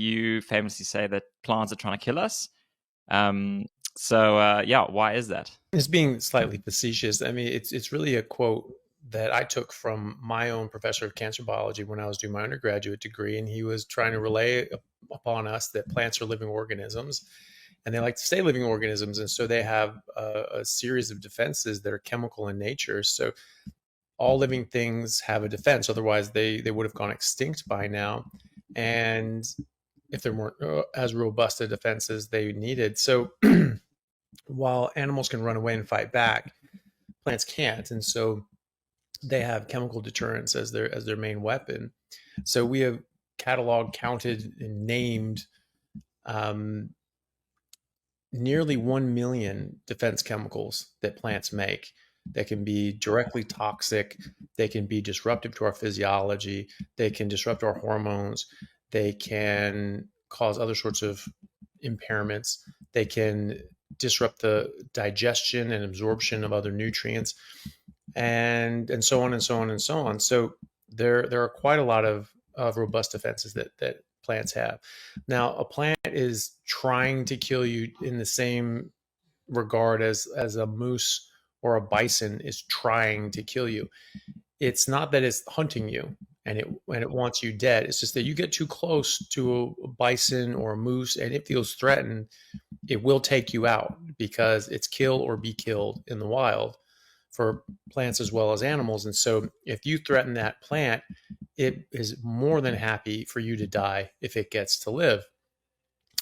you famously say that plants are trying to kill us. Yeah, why is that? It's being slightly facetious. I mean, it's really a quote that I took from my own professor of cancer biology when I was doing my undergraduate degree, and he was trying to relay upon us that plants are living organisms, and they like to stay living organisms, and so they have a series of defenses that are chemical in nature. So all living things have a defense, otherwise they would have gone extinct by now. And if there weren't as robust a defense as they needed. So while animals can run away and fight back, plants can't. And so they have chemical deterrence as their main weapon. So we have cataloged, counted, and named nearly 1 million defense chemicals that plants make. They can be directly toxic. They can be disruptive to our physiology. They can disrupt our hormones. They can cause other sorts of impairments. They can disrupt the digestion and absorption of other nutrients, and so on and so on and so on. So there are quite a lot of robust defenses that plants have. Now, a plant is trying to kill you in the same regard as a moose or a bison is trying to kill you. It's not that it's hunting you and it wants you dead. It's just that you get too close to a bison or a moose and it feels threatened. It will take you out because it's kill or be killed in the wild for plants as well as animals. And so if you threaten that plant, it is more than happy for you to die if it gets to live.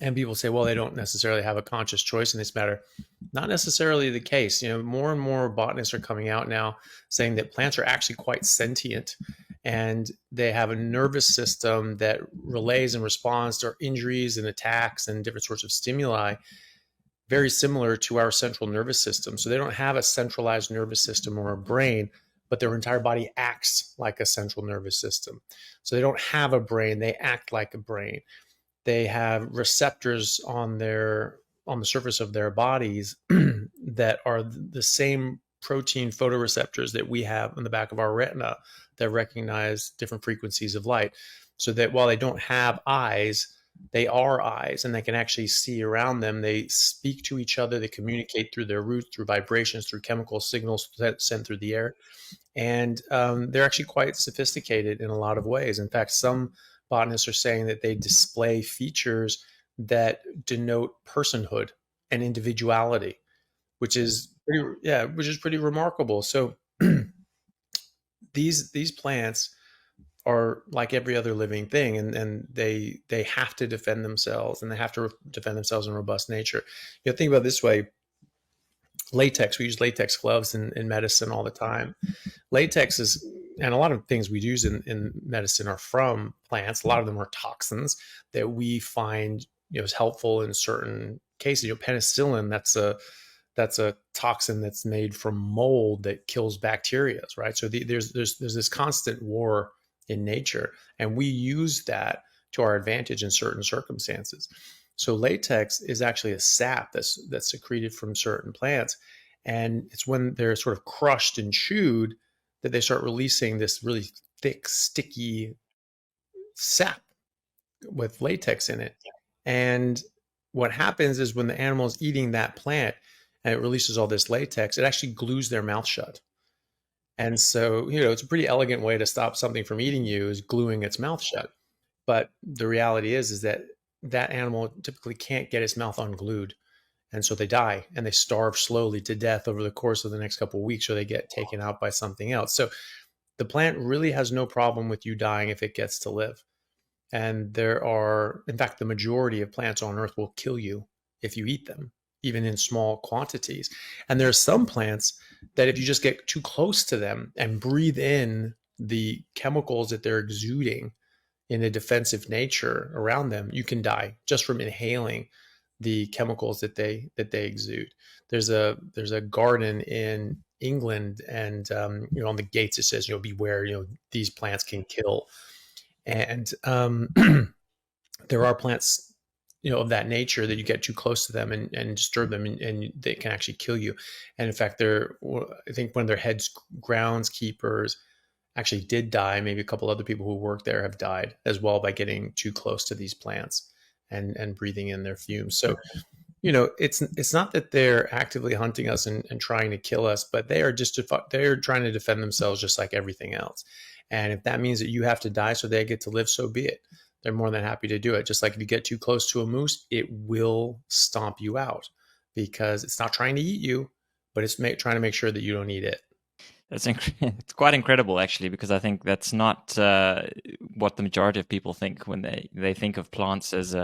And people say, well, they don't necessarily have a conscious choice in this matter. Not necessarily the case. You know, more and more botanists are coming out now saying that plants are actually quite sentient and they have a nervous system that relays and responds to injuries and attacks and different sorts of stimuli, very similar to our central nervous system. So they don't have a centralized nervous system or a brain, but their entire body acts like a central nervous system. So they don't have a brain, they act like a brain. They have receptors on the surface of their bodies that are the same protein photoreceptors that we have in the back of our retina that recognize different frequencies of light. So that while they don't have eyes, they are eyes and they can actually see around them. They speak to each other. They communicate through their roots, through vibrations, through chemical signals sent through the air. And they're actually quite sophisticated in a lot of ways. In fact, some botanists are saying that they display features that denote personhood and individuality, which is pretty remarkable. So these plants are like every other living thing, and they have to defend themselves, and they have to defend themselves in robust nature. You know, think about it this way. Latex, we use latex gloves in medicine all the time. Latex is, and a lot of things we use in medicine are from plants. A lot of them are toxins that we find, you know, is helpful in certain cases. You know, penicillin, that's a toxin that's made from mold that kills bacteria, right? So there's this constant war in nature, and we use that to our advantage in certain circumstances. So latex is actually a sap that's secreted from certain plants, and it's when they're sort of crushed and chewed that they start releasing this really thick, sticky sap with latex in it. And what happens is when the animal is eating that plant and it releases all this latex, it actually glues their mouth shut. And so, you know, it's a pretty elegant way to stop something from eating you is gluing its mouth shut. But the reality is that that animal typically can't get its mouth unglued. And so they die and they starve slowly to death over the course of the next couple of weeks, or they get taken out by something else. So the plant really has no problem with you dying if it gets to live. And there are, in fact, the majority of plants on Earth will kill you if you eat them, even in small quantities. And there are some plants that if you just get too close to them and breathe in the chemicals that they're exuding in a defensive nature around them, you can die just from inhaling the chemicals that they exude. There's a garden in England, and you know, on the gates it says, you know, beware, you know, these plants can kill. And there are plants, you know, of that nature that you get too close to them and disturb them, and they can actually kill you. And in fact, I think one of their head groundskeepers actually did die. Maybe a couple other people who work there have died as well by getting too close to these plants and breathing in their fumes. So, it's not that they're actively hunting us and trying to kill us, but they're trying to defend themselves just like everything else. And if that means that you have to die so they get to live, so be it. They're more than happy to do it. Just like if you get too close to a moose, it will stomp you out because it's not trying to eat you, but it's trying to make sure that you don't eat it. It's quite incredible, actually, because I think that's not what the majority of people think when they think of plants as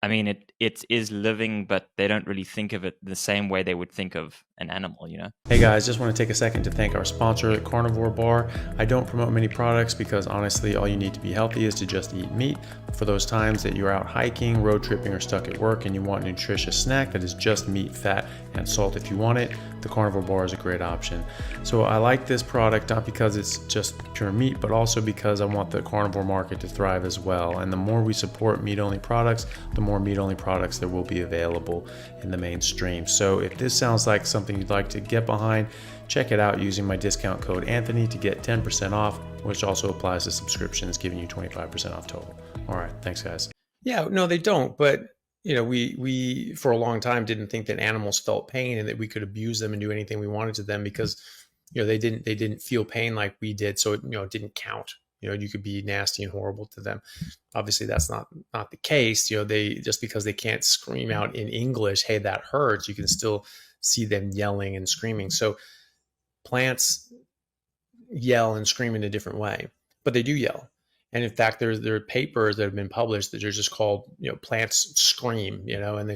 I mean, it is living, but they don't really think of it the same way they would think of an animal, Hey guys, just want to take a second to thank our sponsor, Carnivore Bar. I don't promote many products because honestly, all you need to be healthy is to just eat meat. For those times that you're out hiking, road tripping, or stuck at work and you want a nutritious snack that is just meat, fat, and salt if you want it, the Carnivore Bar is a great option. So I like this product not because it's just pure meat, but also because I want the carnivore market to thrive as well. And the more we support meat-only products, the more meat-only products there will be available in the mainstream. So if this sounds like something you'd like to get behind, check it out using my discount code Anthony to get 10% off, which also applies to subscriptions, giving you 25% off total. All right, thanks guys. Yeah, no, they don't. But we for a long time didn't think that animals felt pain and that we could abuse them and do anything we wanted to them because they didn't feel pain like we did, so it didn't count. You could be nasty and horrible to them. Obviously, that's not the case. They just because they can't scream out in English, "Hey, that hurts," you can still see them yelling and screaming. So plants yell and scream in a different way, but they do yell. And in fact, there are papers that have been published that are just called, plants scream, and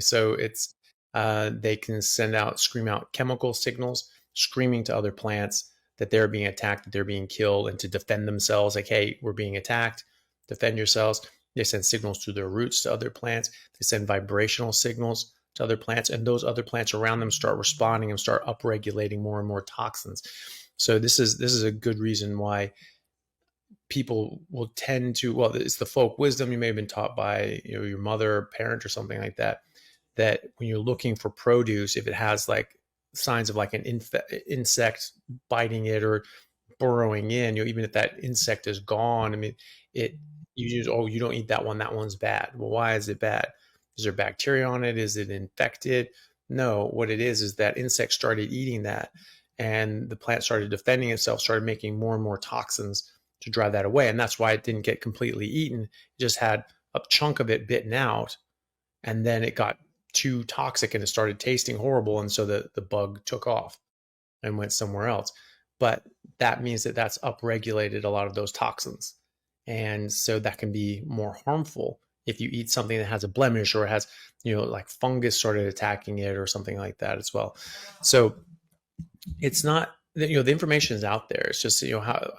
they can scream out chemical signals, screaming to other plants that they're being attacked, that they're being killed, and to defend themselves, like, hey, we're being attacked, defend yourselves. They send signals through their roots to other plants. They send vibrational signals to other plants, and those other plants around them start responding and start upregulating more and more toxins. So this is a good reason why people will tend to, well, it's the folk wisdom you may have been taught by your mother or parent or something like that, that when you're looking for produce, if it has like signs of like an insect biting it or burrowing in, even if that insect is gone, I mean, you don't eat that one, that one's bad. Well, why is it bad? Is there bacteria on it? Is it infected? No, what it is that insect started eating that, and the plant started defending itself, started making more and more toxins to drive that away. And that's why it didn't get completely eaten. It just had a chunk of it bitten out, and then it got too toxic and it started tasting horrible. And so the bug took off and went somewhere else. But that means that that's upregulated a lot of those toxins. And so that can be more harmful if you eat something that has a blemish or has, like fungus started attacking it or something like that as well. So it's not, the information is out there. It's just,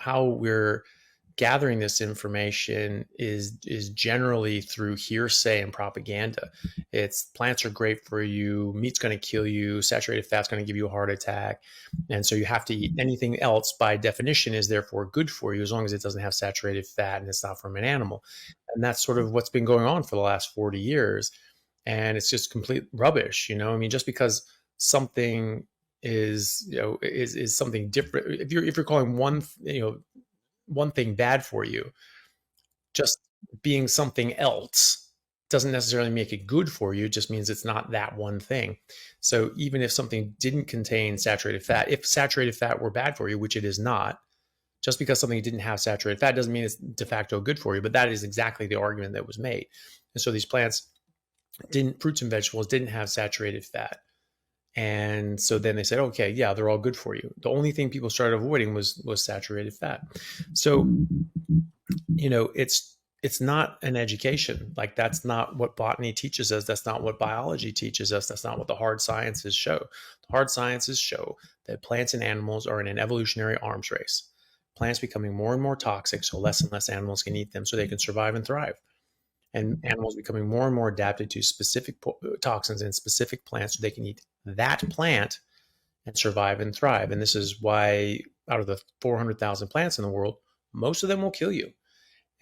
how we're gathering this information is generally through hearsay and propaganda. It's plants are great for you, meat's going to kill you, saturated fat's going to give you a heart attack, and so you have to eat anything else by definition is therefore good for you as long as it doesn't have saturated fat and it's not from an animal. And that's sort of what's been going on for the last 40 years, and it's just complete rubbish. I mean, just because something is something different, if you're calling one thing bad for you, just being something else doesn't necessarily make it good for you. It just means it's not that one thing. So even if something didn't contain saturated fat, if saturated fat were bad for you, which it is not, just because something didn't have saturated fat doesn't mean it's de facto good for you. But that is exactly the argument that was made. And so these fruits and vegetables didn't have saturated fat. And so then they said, okay, yeah, they're all good for you. The only thing people started avoiding was saturated fat. So, it's not an education. Like, that's not what botany teaches us. That's not what biology teaches us. That's not what the hard sciences show. The hard sciences show that plants and animals are in an evolutionary arms race. Plants becoming more and more toxic, so less and less animals can eat them so they can survive and thrive. And animals becoming more and more adapted to specific toxins in specific plants so they can eat that plant and survive and thrive. And this is why out of the 400,000 plants in the world, most of them will kill you.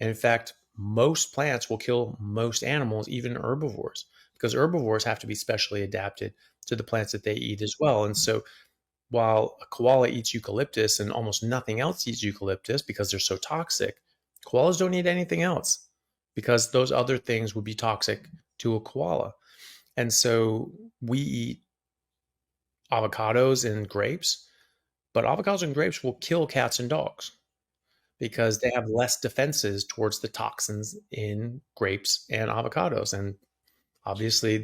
And in fact, most plants will kill most animals, even herbivores, because herbivores have to be specially adapted to the plants that they eat as well. And so while a koala eats eucalyptus and almost nothing else eats eucalyptus because they're so toxic, koalas don't eat anything else because those other things would be toxic to a koala. And so we eat avocados and grapes, but avocados and grapes will kill cats and dogs because they have less defenses towards the toxins in grapes and avocados. And obviously,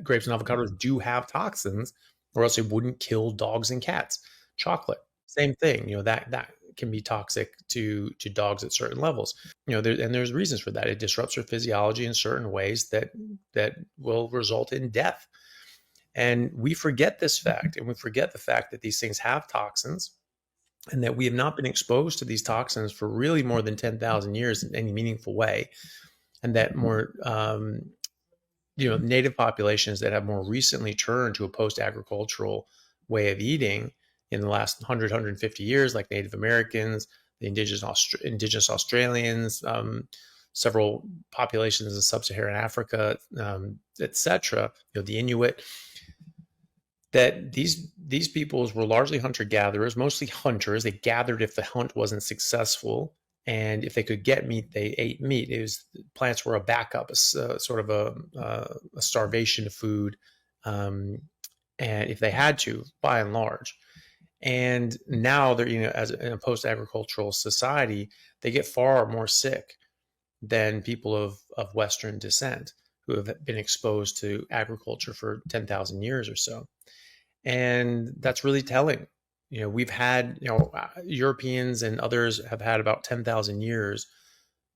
grapes and avocados do have toxins, or else they wouldn't kill dogs and cats. Chocolate, same thing. That can be toxic to dogs at certain levels. And there's reasons for that. It disrupts their physiology in certain ways that will result in death. And we forget this fact, and we forget the fact that these things have toxins, and that we have not been exposed to these toxins for really more than 10,000 years in any meaningful way, and that more native populations that have more recently turned to a post-agricultural way of eating in the last 100, 150 years, like Native Americans, the indigenous Australians, several populations in sub-Saharan Africa, etc., the Inuit, that these peoples were largely hunter-gatherers, mostly hunters. They gathered if the hunt wasn't successful, and if they could get meat, they ate meat. Plants were a backup, a sort of a starvation of food, and if they had to, by and large. And now they're, as in a post-agricultural society, they get far more sick than people of Western descent who have been exposed to agriculture for 10,000 years or so. And that's really telling. We've had, Europeans and others have had about 10,000 years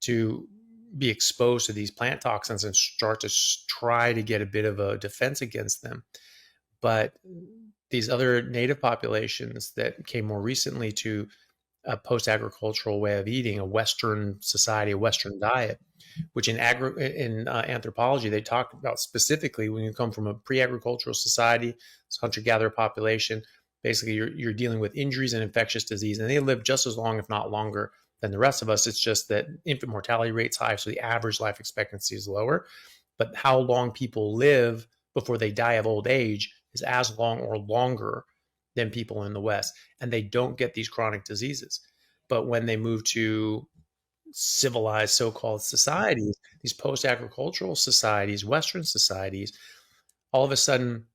to be exposed to these plant toxins and start to try to get a bit of a defense against them. But these other native populations that came more recently to a post-agricultural way of eating, a Western society, a Western diet, which in anthropology, they talk about specifically when you come from a pre-agricultural society, it's hunter-gatherer population, basically you're dealing with injuries and infectious disease, and they live just as long, if not longer, than the rest of us. It's just that infant mortality rate's high, so the average life expectancy is lower. But how long people live before they die of old age is as long or longer than people in the West, and they don't get these chronic diseases. But when they move to civilized so-called societies, these post-agricultural societies, Western societies, all of a sudden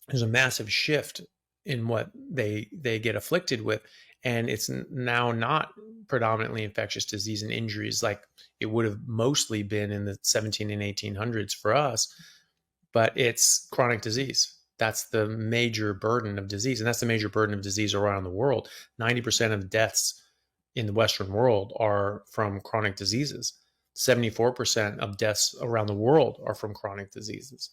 there's a massive shift in what they get afflicted with, and it's now not predominantly infectious disease and injuries like it would have mostly been in the 17 and 1800s for us, but it's chronic disease. That's the major burden of disease, and that's the major burden of disease around the world. 90% of deaths in the Western world are from chronic diseases. 74% of deaths around the world are from chronic diseases.